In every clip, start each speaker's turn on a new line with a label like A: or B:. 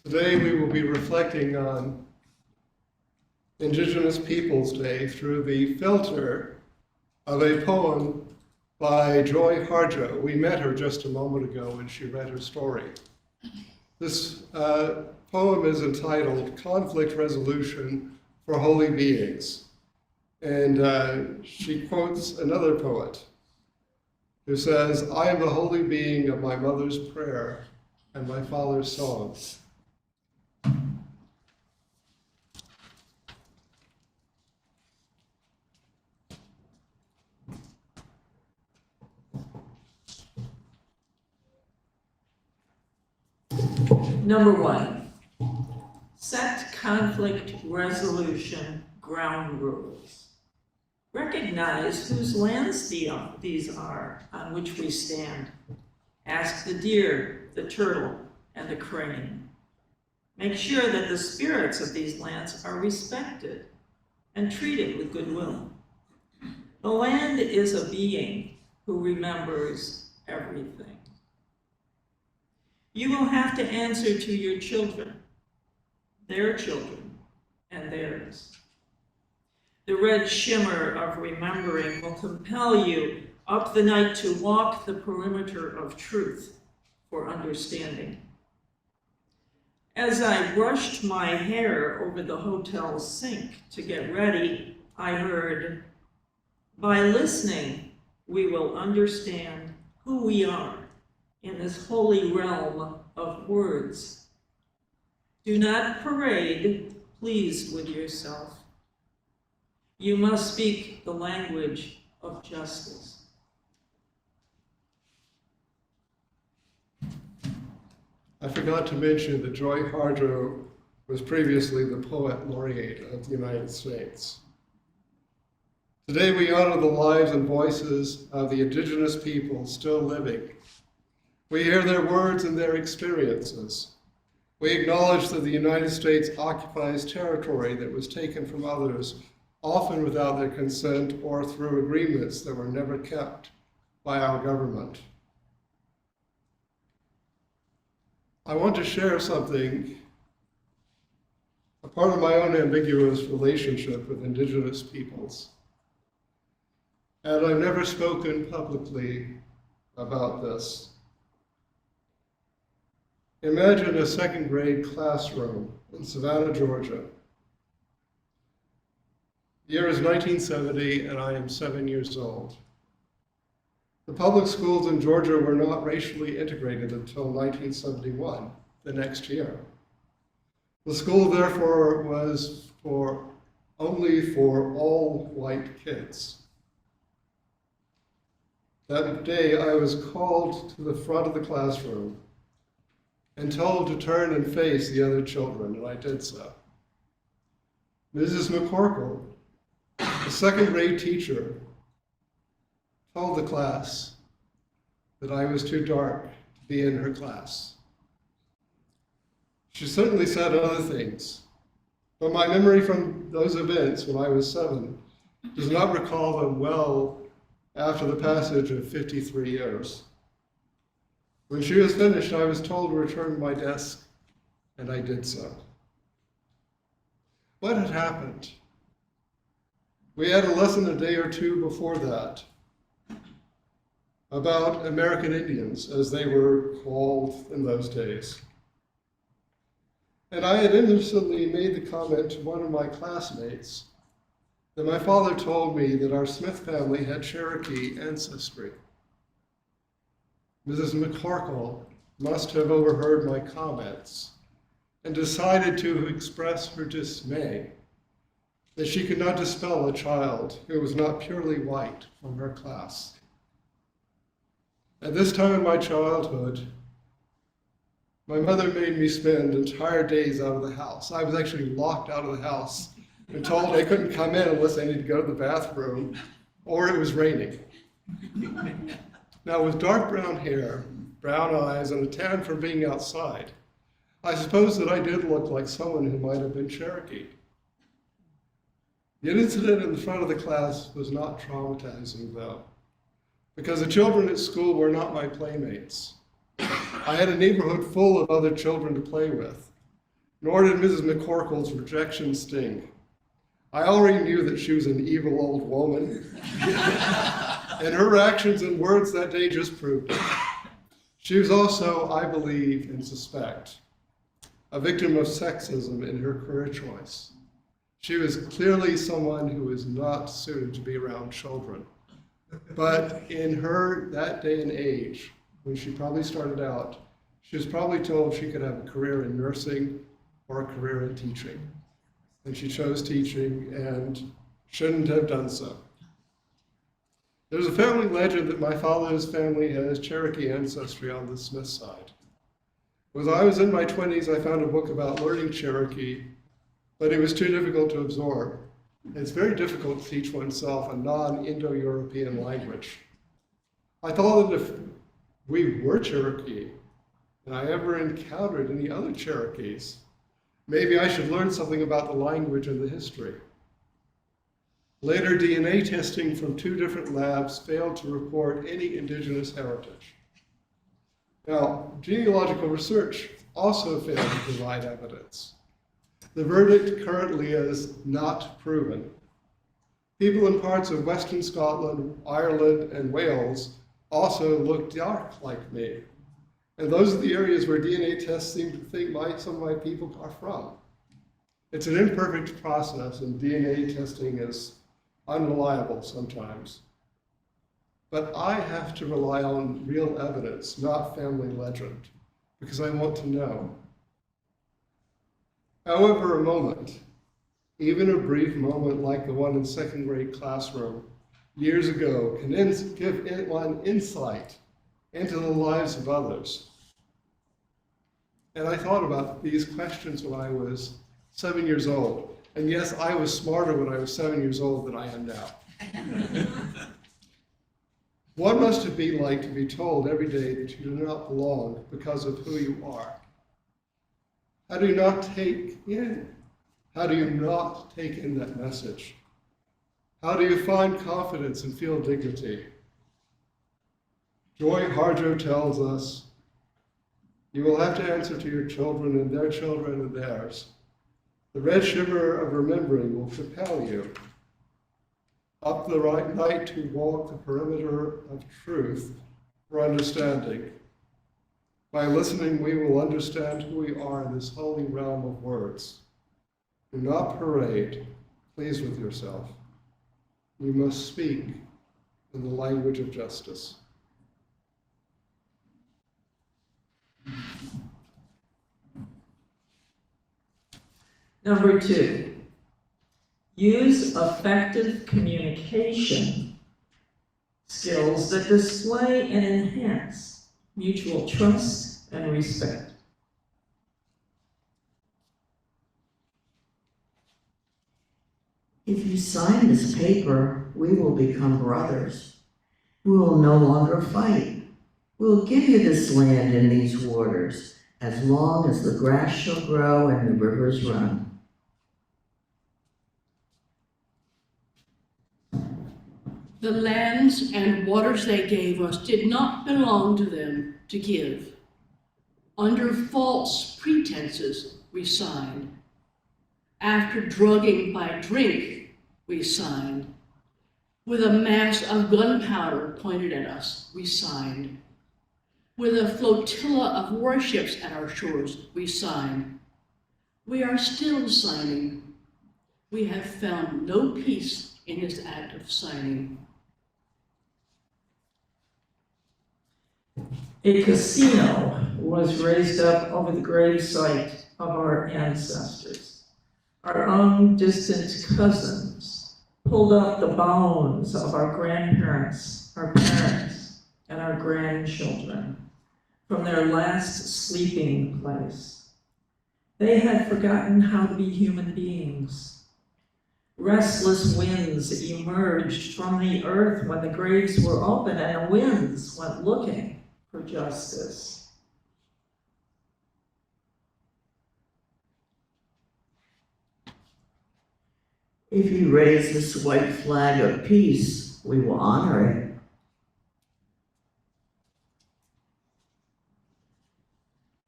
A: Today we will be reflecting on Indigenous Peoples Day through the filter of a poem by Joy Harjo. We met her just a moment ago when she read her story. This poem is entitled Conflict Resolution for Holy Beings. And she quotes another poet who says, "I am the holy being of my mother's prayer and my father's song."
B: Number 1, set conflict resolution ground rules. Recognize whose lands these are on which we stand. Ask the deer, the turtle, and the crane. Make sure that the spirits of these lands are respected and treated with goodwill. The land is a being who remembers everything. You will have to answer to your children, their children, and theirs. The red shimmer of remembering will compel you up the night to walk the perimeter of truth for understanding. As I brushed my hair over the hotel sink to get ready, I heard, "By listening, we will understand who we are in this holy realm of words. Do not parade pleased with yourself. You must speak the language of justice."
A: I forgot to mention that Joy Harjo was previously the Poet Laureate of the United States. Today we honor the lives and voices of the Indigenous people still living. We hear their words and their experiences. We acknowledge that the United States occupies territory that was taken from others, often without their consent or through agreements that were never kept by our government. I want to share something, a part of my own ambiguous relationship with Indigenous peoples. And I've never spoken publicly about this. Imagine a second grade classroom in Savannah, Georgia. The year is 1970 and I am 7 years old. The public schools in Georgia were not racially integrated until 1971, the next year. The school therefore was only for all white kids. That day I was called to the front of the classroom and told to turn and face the other children, and I did so. Mrs. McCorkle, the second grade teacher, told the class that I was too dark to be in her class. She certainly said other things, but my memory from those events when I was 7 does not recall them well after the passage of 53 years. When she was finished, I was told to return to my desk, and I did so. What had happened? We had a lesson a day or two before that about American Indians, as they were called in those days. And I had innocently made the comment to one of my classmates that my father told me that our Smith family had Cherokee ancestry. Mrs. McCorkle must have overheard my comments and decided to express her dismay that she could not dispel a child who was not purely white from her class. At this time in my childhood, my mother made me spend entire days out of the house. I was actually locked out of the house and told I couldn't come in unless I needed to go to the bathroom or it was raining. Now, with dark brown hair, brown eyes, and a tan from being outside, I suppose that I did look like someone who might have been Cherokee. The incident in the front of the class was not traumatizing, though, because the children at school were not my playmates. I had a neighborhood full of other children to play with, nor did Mrs. McCorkle's rejection sting. I already knew that she was an evil old woman, and her actions and words that day just proved it. She was also, I believe and suspect, a victim of sexism in her career choice. She was clearly someone who was not suited to be around children. But in her, that day and age, when she probably started out, she was probably told she could have a career in nursing or a career in teaching. And she chose teaching and shouldn't have done so. There's a family legend that my father's family has Cherokee ancestry on the Smith side. When I was in my 20s, I found a book about learning Cherokee, but it was too difficult to absorb. It's very difficult to teach oneself a non-Indo-European language. I thought that if we were Cherokee, and I ever encountered any other Cherokees, maybe I should learn something about the language and the history. Later, DNA testing from 2 different labs failed to report any indigenous heritage. Now, genealogical research also failed to provide evidence. The verdict currently is not proven. People in parts of Western Scotland, Ireland, and Wales also look dark like me. And those are the areas where DNA tests seem to think some of my people are from. It's an imperfect process, and DNA testing is unreliable sometimes. But I have to rely on real evidence, not family legend, because I want to know. However, a moment, even a brief moment like the one in 2nd grade classroom years ago, can give one insight into the lives of others. And I thought about these questions when I was 7 years old. And yes, I was smarter when I was 7 years old than I am now. What must it be like to be told every day that you do not belong because of who you are? How do you not take in that message? How do you find confidence and feel dignity? Joy Harjo tells us, you will have to answer to your children and their children and theirs. The red shimmer of remembering will propel you up the right night to walk the perimeter of truth for understanding. By listening, we will understand who we are in this holy realm of words. Do not parade, please with yourself. You must speak in the language of justice.
B: Number 2, use effective communication skills that display and enhance mutual trust and respect.
C: If you sign this paper, we will become brothers. We will no longer fight. We will give you this land and these waters, as long as the grass shall grow and the rivers run.
D: The lands and waters they gave us did not belong to them to give. Under false pretenses, we signed. After drugging by drink, we signed. With a mass of gunpowder pointed at us, we signed. With a flotilla of warships at our shores, we signed. We are still signing. We have found no peace in this act of signing.
B: A casino was raised up over the grave site of our ancestors. Our own distant cousins pulled up the bones of our grandparents, our parents, and our grandchildren from their last sleeping place. They had forgotten how to be human beings. Restless winds emerged from the earth when the graves were open, and the winds went looking for justice.
C: If you raise this white flag of peace, we will honor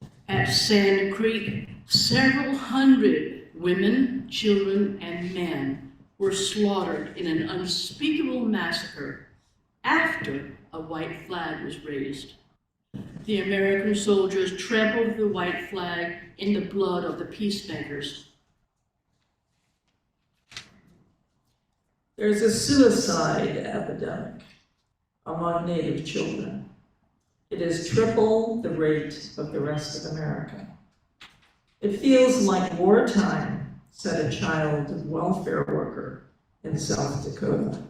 C: it.
D: At Sand Creek, Several hundred women, children, and men were slaughtered in an unspeakable massacre after a white flag was raised. The American soldiers trampled the white flag in the blood of the peacemakers.
B: There's a suicide epidemic among Native children. It is triple the rate of the rest of America. It feels like wartime, said a child welfare worker in South Dakota.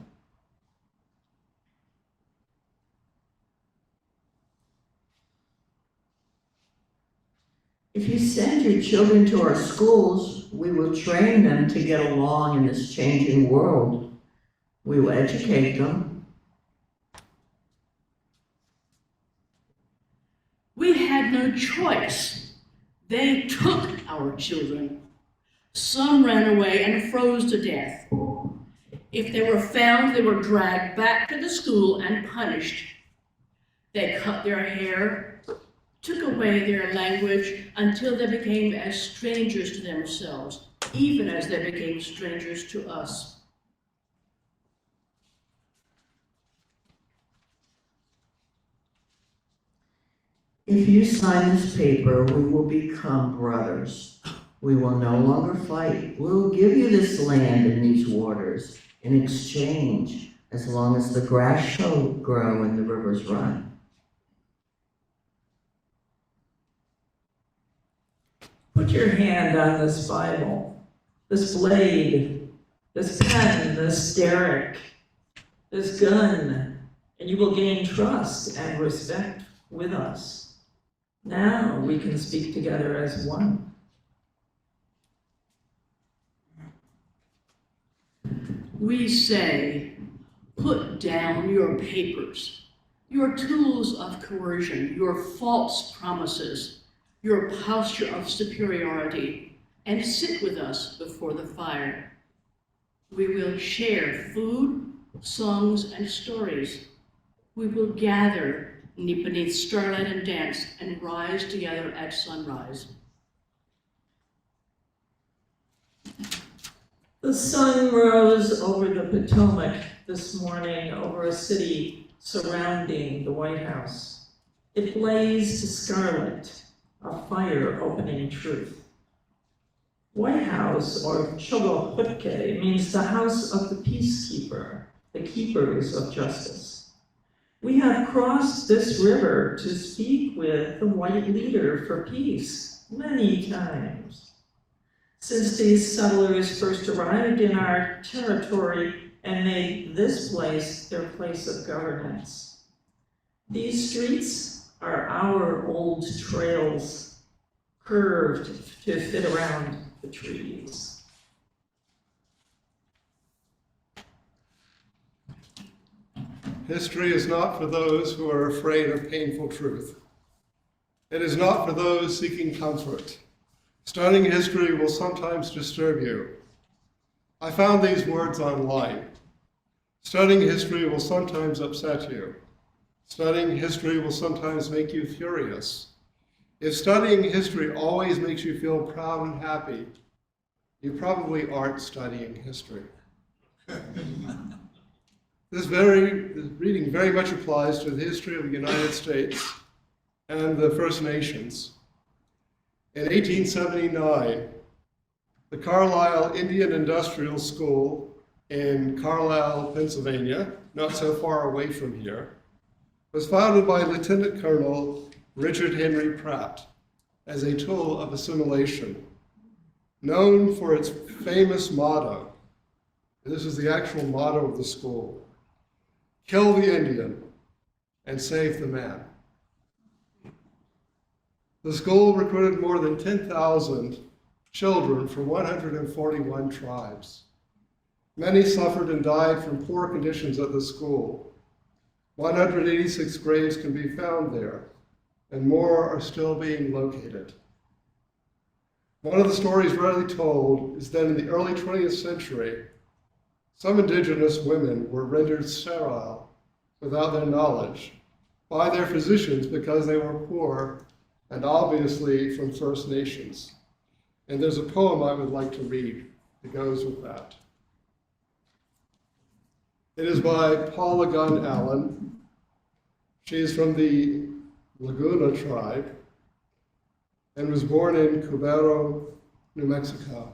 C: If you send your children to our schools, we will train them to get along in this changing world. We will educate them.
D: We had no choice. They took our children. Some ran away and froze to death. If they were found, they were dragged back to the school and punished. They cut their hair, took away their language until they became as strangers to themselves, even as they became strangers to us.
C: If you sign this paper, we will become brothers. We will no longer fight. We will give you this land and these waters in exchange, as long as the grass shall grow and the rivers run.
B: Put your hand on this Bible, this blade, this pen, this derrick, this gun, and you will gain trust and respect with us. Now we can speak together as one.
D: We say, put down your papers, your tools of coercion, your false promises, your posture of superiority, and sit with us before the fire. We will share food, songs, and stories. We will gather beneath starlight and dance and rise together at sunrise.
B: The sun rose over the Potomac this morning over a city surrounding the White House. It blazed scarlet, a fire opening truth. White House, or Chogohutke, means the house of the peacekeeper, the keepers of justice. We have crossed this river to speak with the white leader for peace many times. Since these settlers first arrived in our territory and made this place their place of governance. These streets are our old trails, curved to fit around the trees.
A: History is not for those who are afraid of painful truth. It is not for those seeking comfort. Studying history will sometimes disturb you. I found these words online. Studying history will sometimes upset you. Studying history will sometimes make you furious. If studying history always makes you feel proud and happy, you probably aren't studying history. This reading very much applies to the history of the United States and the First Nations. In 1879, the Carlisle Indian Industrial School in Carlisle, Pennsylvania, not so far away from here, was founded by Lieutenant Colonel Richard Henry Pratt as a tool of assimilation, known for its famous motto. This is the actual motto of the school: kill the Indian and save the man. The school recruited more than 10,000 children from 141 tribes. Many suffered and died from poor conditions at the school. 186 graves can be found there, and more are still being located. One of the stories rarely told is that in the early 20th century, some indigenous women were rendered sterile without their knowledge by their physicians because they were poor and obviously from First Nations. And there's a poem I would like to read that goes with that. It is by Paula Gunn Allen. She is from the Laguna tribe and was born in Cubero, New Mexico.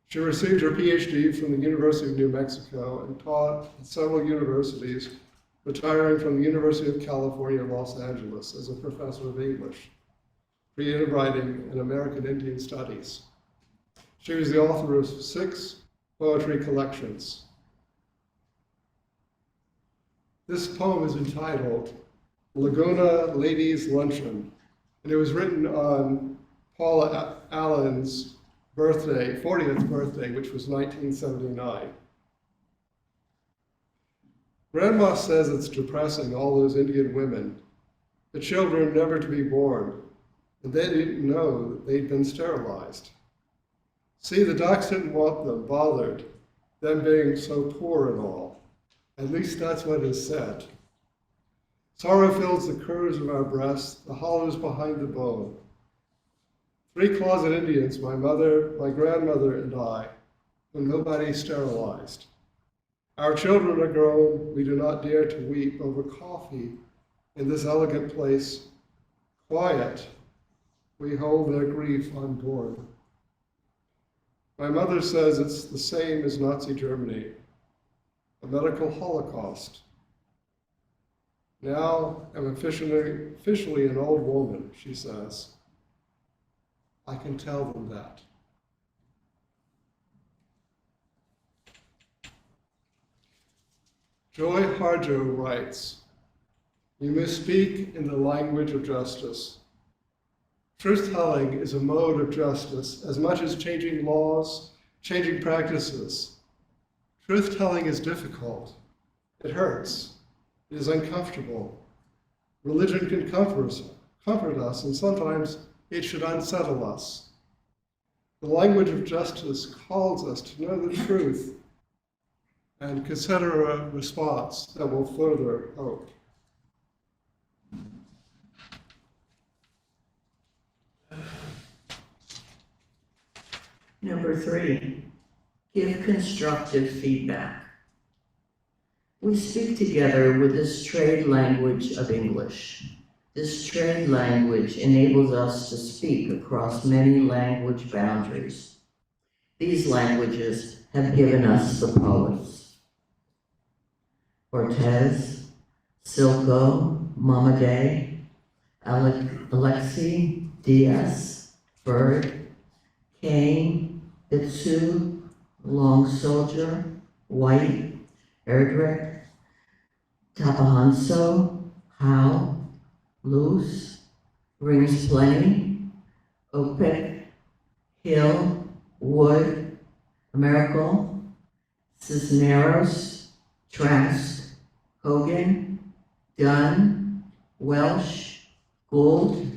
A: She received her PhD from the University of New Mexico and taught at several universities, retiring from the University of California, Los Angeles as a professor of English, creative writing, and American Indian Studies. She was the author of 6 poetry collections. This poem is entitled Laguna Ladies' Luncheon, and it was written on Paula Allen's birthday, 40th birthday, which was 1979. Grandma says it's depressing, all those Indian women, the children never to be born, and they didn't know that they'd been sterilized. See, the docs didn't want them bothered, them being so poor and all. At least that's what is said. Sorrow fills the curves of our breasts, the hollows behind the bone. 3 closet Indians, my mother, my grandmother, and I, whom nobody sterilized. Our children are grown, we do not dare to weep over coffee in this elegant place. Quiet, we hold their grief unborn. My mother says it's the same as Nazi Germany, a medical holocaust. Now I'm officially an old woman, she says. I can tell them that. Joy Harjo writes, "You must speak in the language of justice. Truth-telling is a mode of justice as much as changing laws, changing practices. Truth-telling is difficult. It hurts. It is uncomfortable. Religion can comfort us, and sometimes it should unsettle us. The language of justice calls us to know the truth and consider a response that will further hope."
C: Number 3, give constructive feedback. We speak together with this trade language of English. This trade language enables us to speak across many language boundaries. These languages have given us the poets: Cortez, Silko, Mamadé, Alexi, Diaz, Bird, Kane, Bitsu, Long Soldier, White, Erdrich, Tapahanso, Howe, Luce, Rings Plenty, Opik, Hill, Wood, Miracle, Cisneros, Trask, Hogan, Dunn, Welsh, Gould.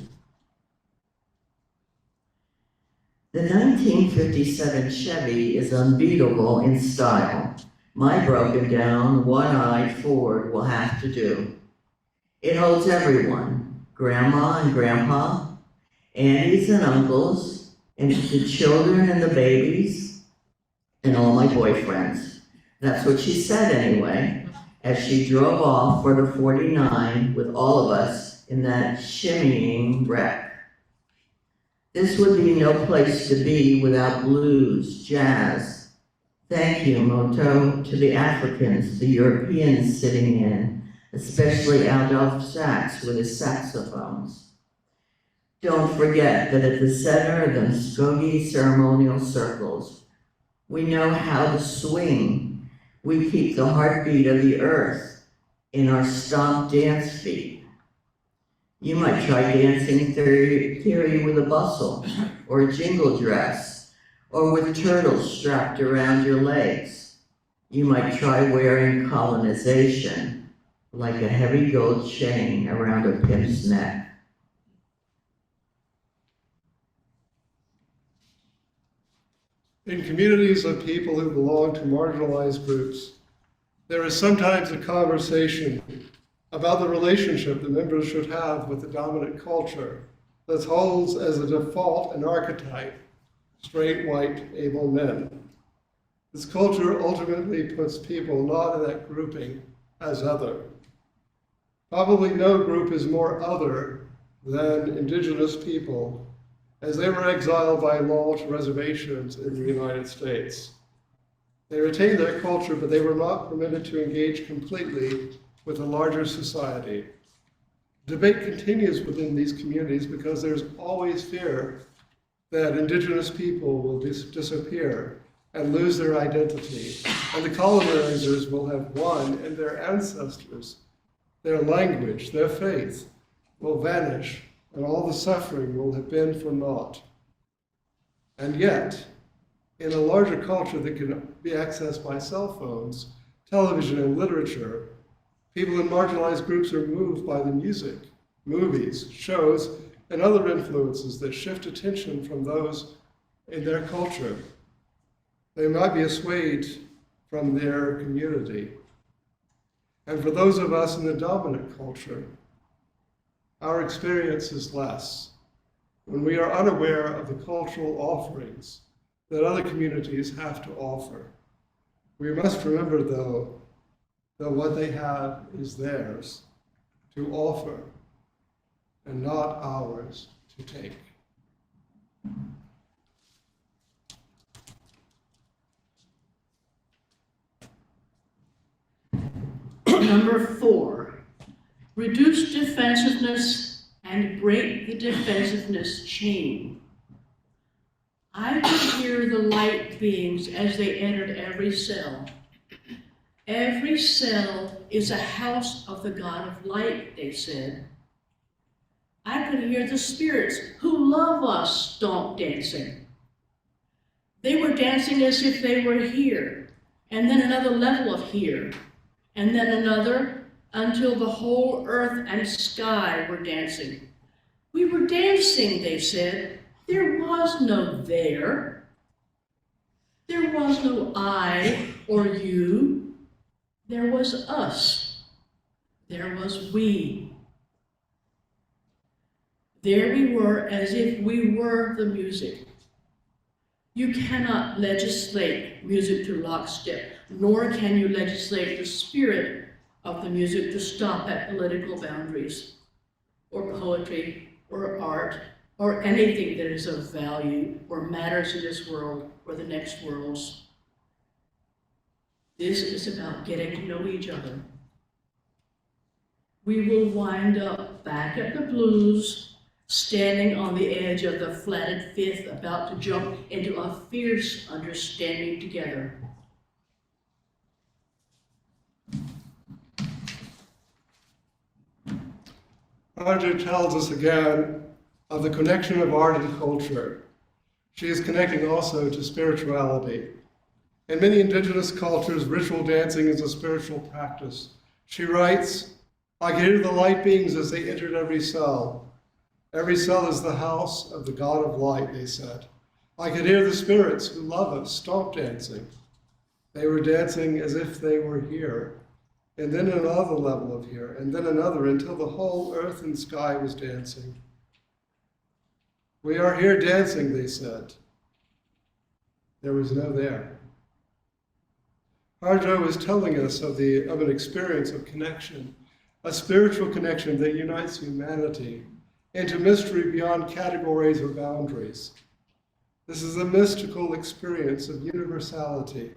C: The 1957 Chevy is unbeatable in style. My broken down, one-eyed Ford will have to do. It holds everyone, grandma and grandpa, aunties and uncles, and the children and the babies, and all my boyfriends. That's what she said anyway, as she drove off for the 49 with all of us in that shimmying wreck. This would be no place to be without blues, jazz. Thank you, Moto, to the Africans, the Europeans sitting in, especially Adolph Sax with his saxophones. Don't forget that at the center of the Muskogee ceremonial circles, we know how to swing. We keep the heartbeat of the earth in our stomp dance feet. You might try dancing theory with a bustle, or a jingle dress, or with turtles strapped around your legs. You might try wearing colonization, like a heavy gold chain around a pimp's neck.
A: In communities of people who belong to marginalized groups, there is sometimes a conversation about the relationship the members should have with the dominant culture that holds as a default an archetype straight, white, able men. This culture ultimately puts people not in that grouping as other. Probably no group is more other than indigenous people, as they were exiled by law to reservations in the United States. They retained their culture, but they were not permitted to engage completely with a larger society. Debate continues within these communities because there's always fear that indigenous people will disappear and lose their identity, and the colonizers will have won, and their ancestors, their language, their faith will vanish, and all the suffering will have been for naught. And yet, in a larger culture that can be accessed by cell phones, television, and literature, people in marginalized groups are moved by the music, movies, shows, and other influences that shift attention from those in their culture. They might be assuaged from their community. And for those of us in the dominant culture, our experience is less when we are unaware of the cultural offerings that other communities have to offer. We must remember, though, that what they have is theirs to offer and not ours to take.
D: Number 4, reduce defensiveness and break the defensiveness chain. I could hear the light beings as they entered every cell. Every cell is a house of the God of light, they said. I could hear the spirits who love us stomp dancing. They were dancing as if they were here, and then another level of here, and then another, until the whole earth and sky were dancing. We were dancing, they said. There was no there. There was no I or you. There was us. There was we. There we were as if we were the music. You cannot legislate music to lockstep, nor can you legislate the spirit of the music to stop at political boundaries, or poetry, or art, or anything that is of value or matters in this world or the next worlds. This is about getting to know each other. We will wind up back at the blues, standing on the edge of the flatted fifth, about to jump into a fierce understanding together.
A: Roger tells us again of the connection of art and culture. She is connecting also to spirituality. In many indigenous cultures, ritual dancing is a spiritual practice. She writes, I could hear the light beings as they entered every cell. Every cell is the house of the God of light, they said. I could hear the spirits who love us stomp dancing. They were dancing as if they were here, and then another level of here, and then another, until the whole earth and sky was dancing. We are here dancing, they said. There was no there. Harjo was telling us of an experience of connection, a spiritual connection that unites humanity into mystery beyond categories or boundaries. This is a mystical experience of universality.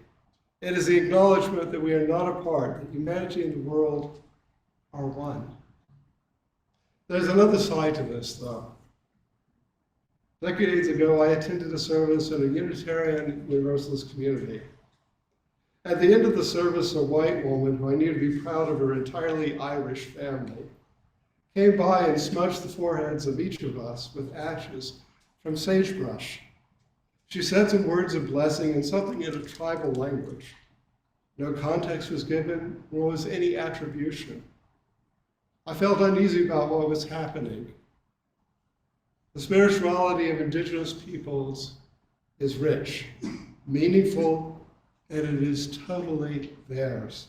A: It is the acknowledgement that we are not apart, that humanity and the world are one. There's another side to this, though. Decades ago, I attended a service in a Unitarian Universalist community. At the end of the service, a white woman, who I knew to be proud of her entirely Irish family, came by and smudged the foreheads of each of us with ashes from sagebrush. She said some words of blessing and something in a tribal language. No context was given, nor was any attribution. I felt uneasy about what was happening. The spirituality of indigenous peoples is rich, meaningful, and it is totally theirs.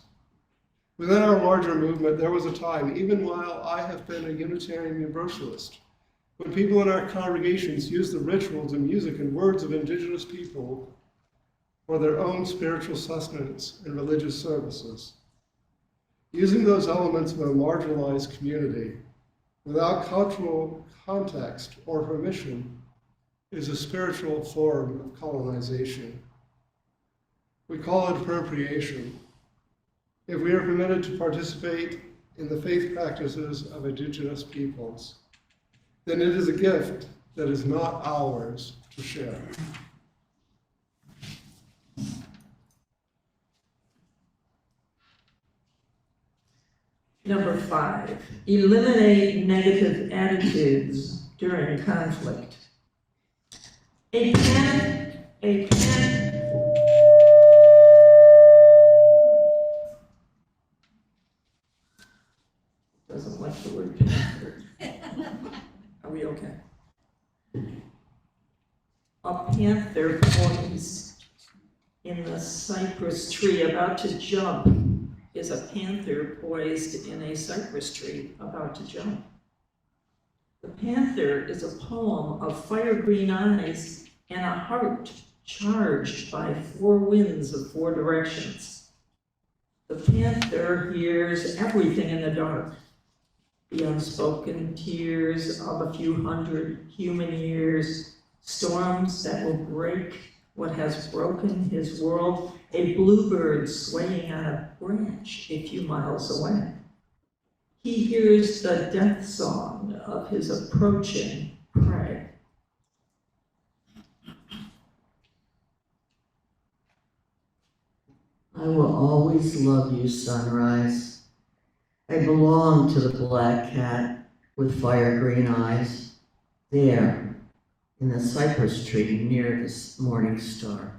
A: Within our larger movement, there was a time, even while I have been a Unitarian Universalist, When people in our congregations use the rituals and music and words of indigenous people for their own spiritual sustenance and religious services, using those elements of a marginalized community without cultural context or permission is a spiritual form of colonization. We call it appropriation. If we are permitted to participate in the faith practices of indigenous peoples, then it is a gift that is not ours to share.
B: Number 5, eliminate negative attitudes during conflict. A pen doesn't like the word panther. Are we okay? A panther poised in the cypress tree about to jump is a panther poised in a cypress tree about to jump. The panther is a poem of fire green eyes and a heart charged by 4 winds of 4 directions. The panther hears everything in the dark, the unspoken tears of a few hundred human years, storms that will break what has broken his world, a bluebird swaying on a branch a few miles away. He hears the death song of his approaching prey.
C: I will always love you, sunrise. I belong to the black cat with fire green eyes, there in the cypress tree near the morning star.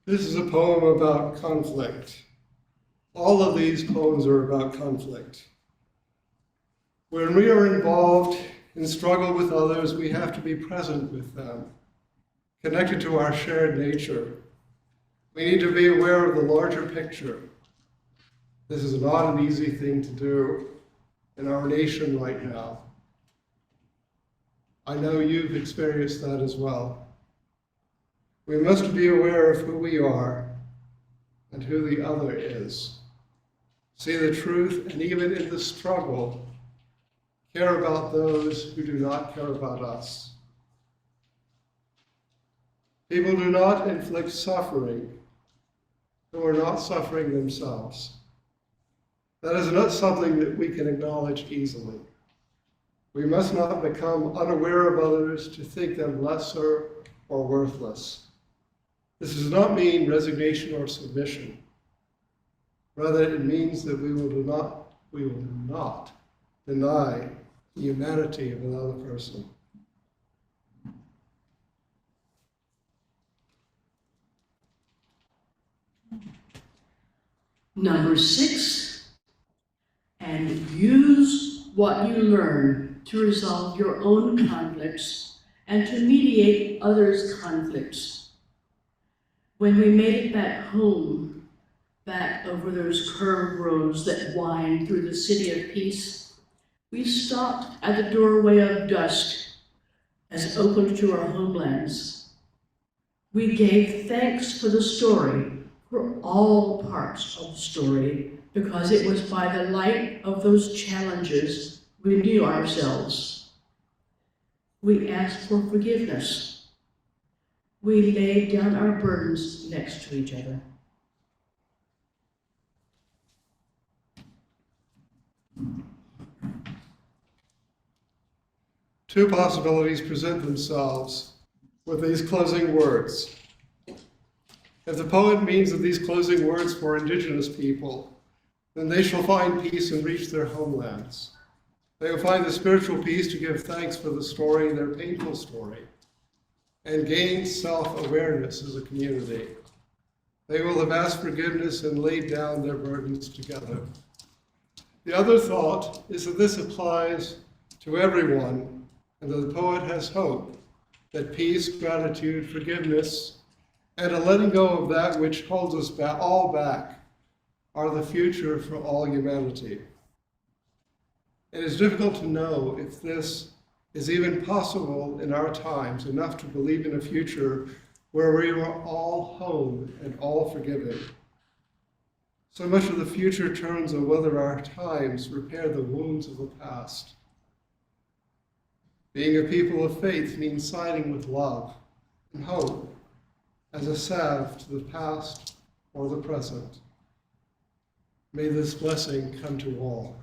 A: This is a poem about conflict. All of these poems are about conflict. When we are involved in struggle with others, we have to be present with them, connected to our shared nature. We need to be aware of the larger picture. This is not an easy thing to do in our nation right now. I know you've experienced that as well. We must be aware of who we are and who the other is. See the truth, and even in the struggle, care about those who do not care about us. People do not inflict suffering who are not suffering themselves. That is not something that we can acknowledge easily. We must not become unaware of others to think them lesser or worthless. This does not mean resignation or submission. Rather, it means that we will not deny the humanity of another person.
D: Number 6, and use what you learn to resolve your own conflicts and to mediate others' conflicts. When we made it back home, back over those curved roads that wind through the city of peace, we stopped at the doorway of dusk as opened to our homelands. We gave thanks for the story, for all parts of the story, because it was by the light of those challenges we knew ourselves. We asked for forgiveness. We laid down our burdens next to each other.
A: Two possibilities present themselves with these closing words. If the poet means that these closing words for indigenous people, then they shall find peace and reach their homelands. They will find the spiritual peace to give thanks for the story, their painful story, and gain self-awareness as a community. They will have asked forgiveness and laid down their burdens together. The other thought is that this applies to everyone, and that the poet has hope that peace, gratitude, forgiveness, and a letting go of that which holds us all back are the future for all humanity. It is difficult to know if this is even possible in our times, enough to believe in a future where we are all home and all forgiven. So much of the future turns on whether our times repair the wounds of the past. Being a people of faith means siding with love and hope as a salve to the past or the present. May this blessing come to all.